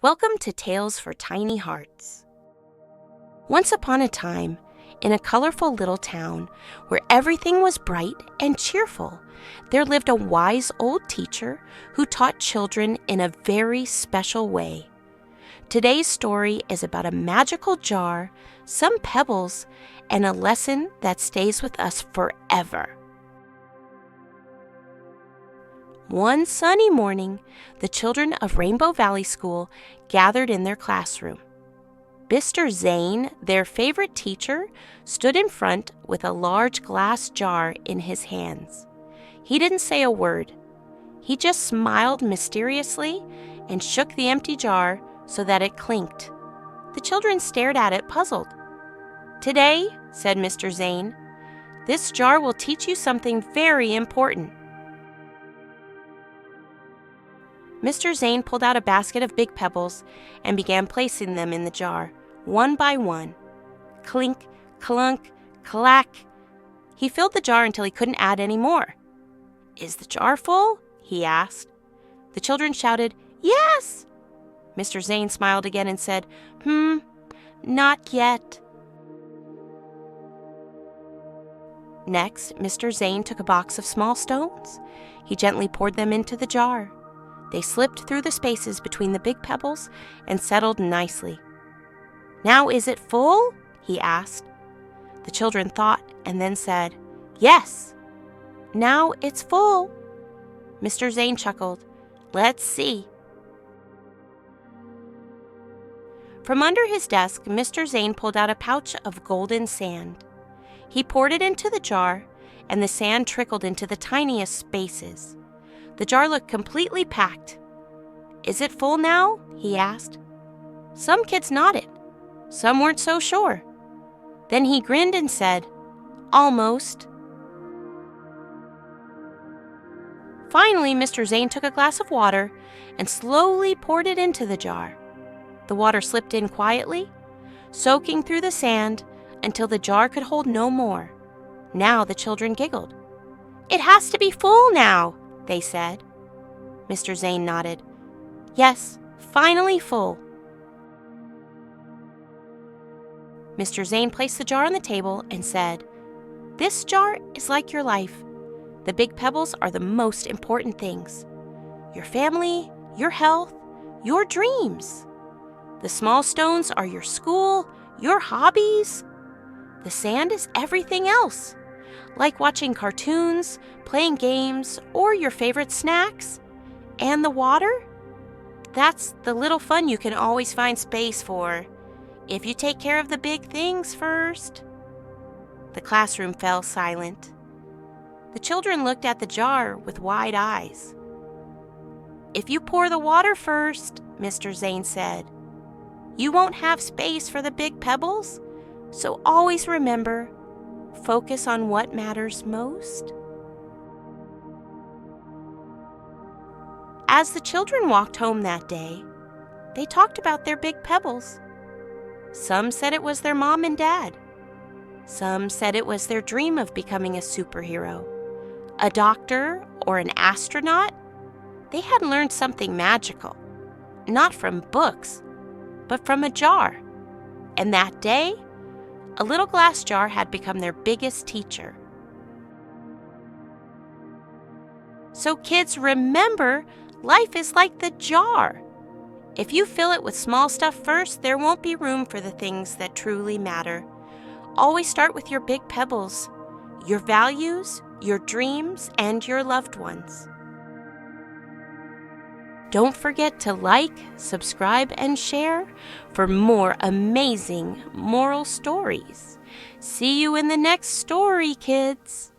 Welcome to Tales for Tiny Hearts. Once upon a time, in a colorful little town where everything was bright and cheerful, there lived a wise old teacher who taught children in a very special way. Today's story is about a magical jar, some pebbles, and a lesson that stays with us forever. One sunny morning, the children of Rainbow Valley School gathered in their classroom. Mr. Zayn, their favorite teacher, stood in front with a large glass jar in his hands. He didn't say a word. He just smiled mysteriously and shook the empty jar so that it clinked. The children stared at it, puzzled. "Today," said Mr. Zayn, "this jar will teach you something very important." Mr. Zayn pulled out a basket of big pebbles and began placing them in the jar, one by one. Clink, clunk, clack. He filled the jar until he couldn't add any more. "Is the jar full?" he asked. The children shouted, "Yes!" Mr. Zayn smiled again and said, "Not yet." Next, Mr. Zayn took a box of small stones. He gently poured them into the jar. They slipped through the spaces between the big pebbles and settled nicely. "Now is it full?" he asked. The children thought and then said, "Yes." "Now it's full." Mr. Zayn chuckled. "Let's see." From under his desk, Mr. Zayn pulled out a pouch of golden sand. He poured it into the jar, and the sand trickled into the tiniest spaces. The jar looked completely packed. "Is it full now?" he asked. Some kids nodded. Some weren't so sure. Then he grinned and said, "Almost." Finally, Mr. Zayn took a glass of water and slowly poured it into the jar. The water slipped in quietly, soaking through the sand until the jar could hold no more. Now the children giggled. "It has to be full now," they said. Mr. Zayn nodded. "Yes, finally full." Mr. Zayn placed the jar on the table and said, "This jar is like your life. The big pebbles are the most important things. Your family, your health, your dreams. The small stones are your school, your hobbies. The sand is everything else, like watching cartoons, playing games, or your favorite snacks. And the water? That's the little fun you can always find space for, if you take care of the big things first." The classroom fell silent. The children looked at the jar with wide eyes. "If you pour the water first," Mr. Zayn said, "you won't have space for the big pebbles. So always remember, focus on what matters most." As the children walked home that day, they talked about their big pebbles. Some said it was their mom and dad. Some said it was their dream of becoming a superhero, a doctor, or an astronaut. They had learned something magical, not from books, but from a jar. And that day, a little glass jar had become their biggest teacher. So kids, remember, life is like the jar. If you fill it with small stuff first, there won't be room for the things that truly matter. Always start with your big pebbles, your values, your dreams, and your loved ones. Don't forget to like, subscribe, and share for more amazing moral stories. See you in the next story, kids.